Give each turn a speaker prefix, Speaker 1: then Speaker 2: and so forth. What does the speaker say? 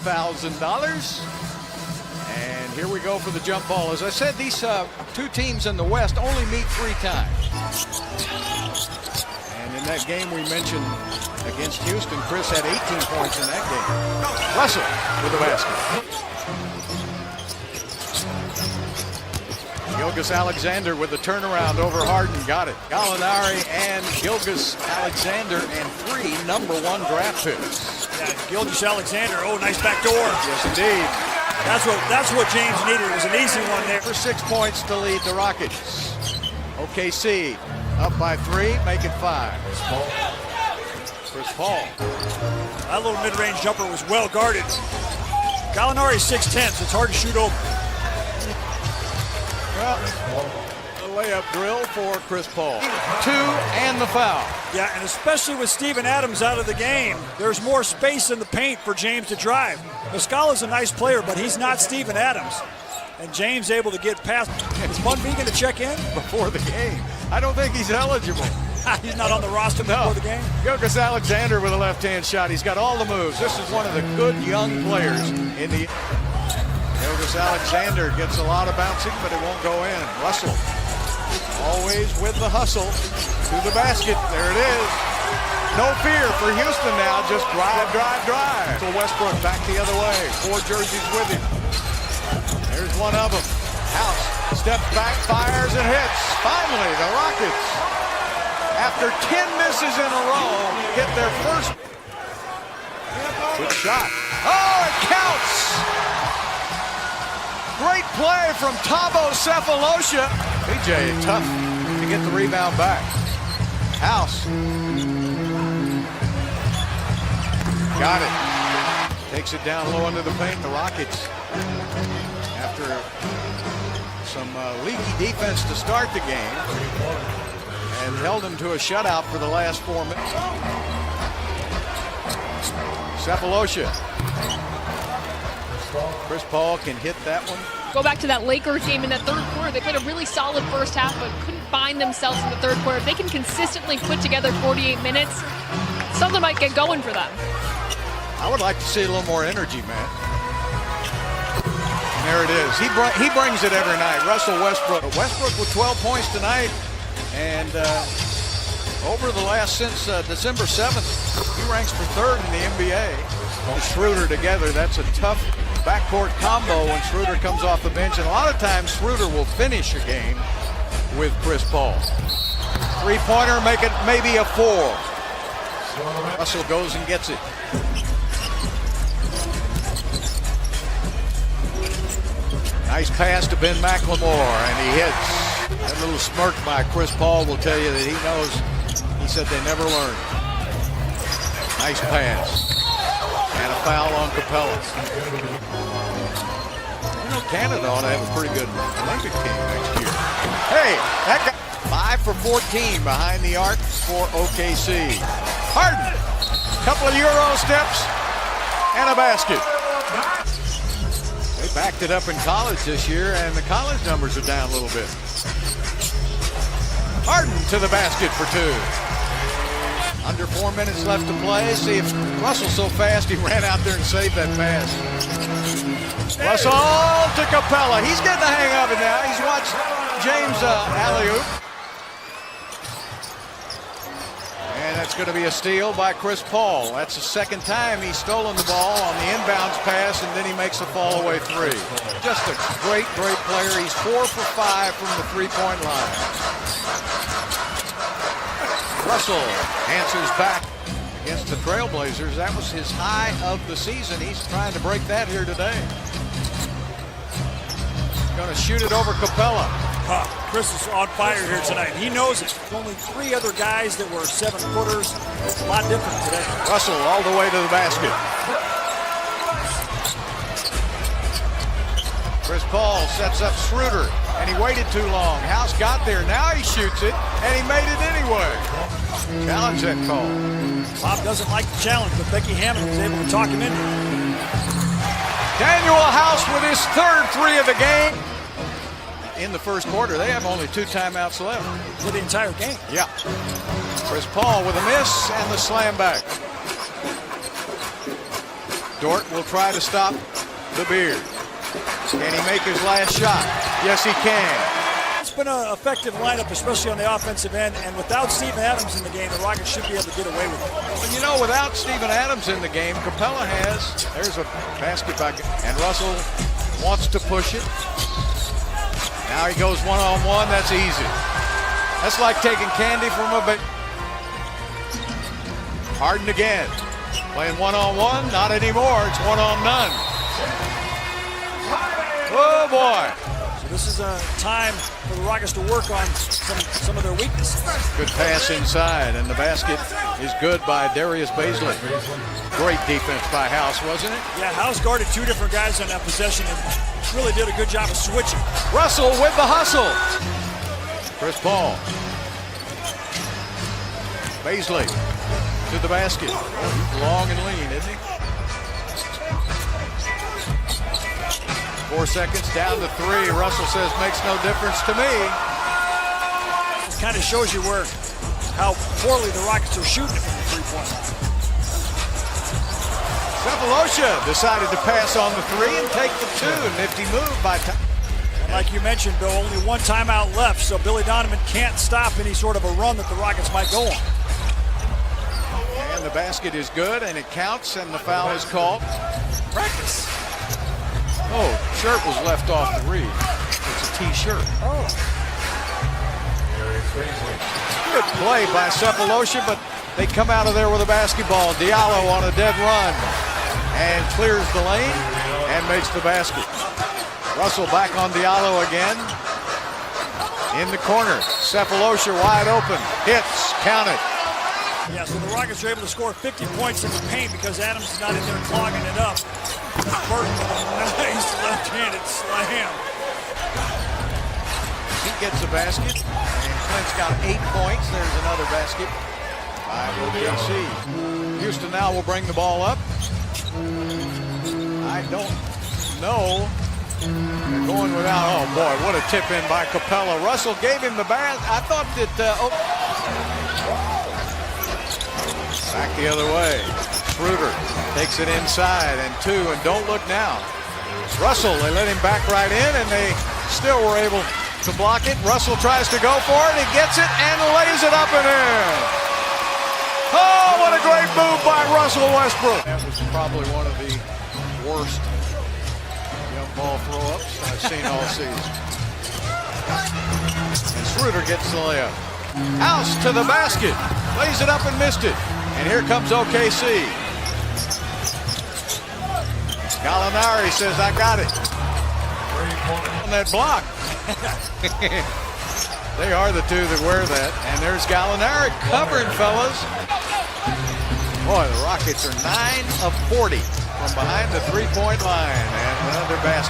Speaker 1: $1,000. And here we go for the jump ball. As I said, these two teams in the West only meet 3 times. And in that game we mentioned against Houston, Chris had 18 points in that game. Russell with the basket. Gilgeous-Alexander with the turnaround over Harden. Got it. Gallinari and Gilgeous-Alexander and 3 #1 draft picks.
Speaker 2: Yeah, Gilgeous-Alexander, oh, nice back door.
Speaker 1: Yes, indeed.
Speaker 2: That's what James needed. It was an easy one there.
Speaker 1: For 6 points to lead the Rockets. OKC up by 3, make it 5. Chris Paul.
Speaker 2: That little mid-range jumper was well guarded. Gallinari 6'10", so it's hard to shoot over.
Speaker 1: Well, the layup drill for Chris Paul. 2 and the foul.
Speaker 2: Yeah, and especially with Steven Adams out of the game, there's more space in the paint for James to drive. Muscala's a nice player, but he's not Steven Adams. And James able to get past. Is Munby going to check in?
Speaker 1: Before the game. I don't think he's eligible.
Speaker 2: He's not on the roster before the game?
Speaker 1: Gilgeous-Alexander with a left-hand shot. He's got all the moves. This is one of the good young players in the... Gilgeous-Alexander gets a lot of bouncing, but it won't go in. Russell, always with the hustle, to the basket. There it is. No fear for Houston now. Just drive, drive, drive. So Westbrook back the other way. 4 jerseys with him. There's one of them. House steps back, fires, and hits. Finally, the Rockets, after 10 misses in a row, get their first. Good shot. Oh, it counts. Great play from Thabo Sefolosha. PJ tough to get the rebound back. House. Got it. Takes it down low under the paint. The Rockets, after some leaky defense to start the game, and held them to a shutout for the last 4 minutes. Sefolosha. Chris Paul can hit that one.
Speaker 3: Go back to that Lakers game in that third quarter. They played a really solid first half, but couldn't find themselves in the third quarter. If they can consistently put together 48 minutes, something might get going for them.
Speaker 1: I would like to see a little more energy, man. And there it is. He brings it every night. Russell Westbrook. Westbrook with 12 points tonight. And over the last, since December 7th, he ranks for 3rd in the NBA. With Schroeder together, that's a tough backcourt combo when Schroeder comes off the bench. And a lot of times, Schroeder will finish a game with Chris Paul. 3-pointer, make it maybe a 4. Russell goes and gets it. Nice pass to Ben McLemore, and he hits. That little smirk by Chris Paul will tell you that he knows. He said they never learned. Nice pass. And a foul on Capella. You know, Canada ought to have a pretty good Olympic team next year. Hey, that guy 5 for 14 behind the arc for OKC. Harden, couple of Euro steps and a basket. They backed it up in college this year, and the college numbers are down a little bit. Harden to the basket for 2. Under 4 minutes left to play. See if Russell's so fast he ran out there and saved that pass. Russell to Capella. He's getting the hang of it now. He's watched James alley-oop. And that's going to be a steal by Chris Paul. That's the second time he's stolen the ball on the inbounds pass, and then he makes a fall-away 3. Just a great, great player. He's 4 for 5 from the 3-point line. Russell answers back against the Trailblazers. That was his high of the season. He's trying to break that here today. Going to shoot it over Capella.
Speaker 2: Chris is on fire here tonight. He knows it. Only 3 other guys that were 7-footers. It's a lot different today.
Speaker 1: Russell all the way to the basket. Chris Paul sets up Schroeder, and he waited too long. House got there. Now he shoots it, and he made it anyway. Challenge that call.
Speaker 2: Bob doesn't like the challenge, but Becky Hammond was able to talk him into it.
Speaker 1: Daniel House with his 3rd 3 of the game. In the first quarter, they have only 2 timeouts left.
Speaker 2: For the entire game.
Speaker 1: Yeah. Chris Paul with a miss and the slam back. Dort will try to stop the Beard. Can he make his last shot? Yes, he can.
Speaker 2: It's been an effective lineup, especially on the offensive end, and without Steven Adams in the game, the Rockets should be able to get away with it.
Speaker 1: Well, you know, without Steven Adams in the game, Capella there's a basket by, and Russell wants to push it. Now he goes one-on-one, that's easy. That's like taking candy from a baby. Harden again, playing one-on-one, not anymore, it's one-on-none. Oh boy.
Speaker 2: So this is a time for the Rockets to work on some of their weaknesses.
Speaker 1: Good pass inside, and the basket is good by Darius Bazley. Great defense by House, wasn't it?
Speaker 2: Yeah, House guarded two different guys on that possession and really did a good job of switching.
Speaker 1: Russell with the hustle. Chris Paul. Bazley to the basket. Long and lean, isn't he? 4 seconds, down to 3. Russell says, makes no difference to me.
Speaker 2: This kind of shows you how poorly the Rockets are shooting from the three-point line.
Speaker 1: Sefolosha decided to pass on the 3 and take the 2. Nifty move by Tom.
Speaker 2: Like you mentioned, Bill, only one timeout left, so Billy Donovan can't stop any sort of a run that the Rockets might go on.
Speaker 1: And the basket is good, and it counts, and the foul is called.
Speaker 2: Practice.
Speaker 1: Oh, shirt was left off the read. It's a T-shirt.
Speaker 2: Oh.
Speaker 1: Good play by Sefolosha, but they come out of there with a basketball. Diallo on a dead run and clears the lane and makes the basket. Russell back on Diallo again. In the corner, Sefolosha wide open. Hits, count it.
Speaker 2: Yeah, so the Rockets are able to score 50 points in the paint because Adams is not in there clogging it up. Burton with a nice left-handed slam.
Speaker 1: He gets a basket, and Clint's got 8 points. There's another basket by OKC. Houston now will bring the ball up. I don't know. They're going without. Oh boy, what a tip in by Capella. Russell gave him the basket. I thought that. Back the other way. Schroeder takes it inside and 2, and don't look now. Russell, they let him back right in, and they still were able to block it. Russell tries to go for it. He gets it and lays it up and in. Oh, what a great move by Russell Westbrook. That was probably one of the worst young ball throw-ups I've seen all season. And Schroeder gets the layup. House to the basket. Lays it up and missed it. And here comes OKC. Gallinari says, I got it. On that block. They are the two that wear that. And there's Gallinari covering, fellas. Boy, the Rockets are 9 of 40 from behind the three-point line. And another basket.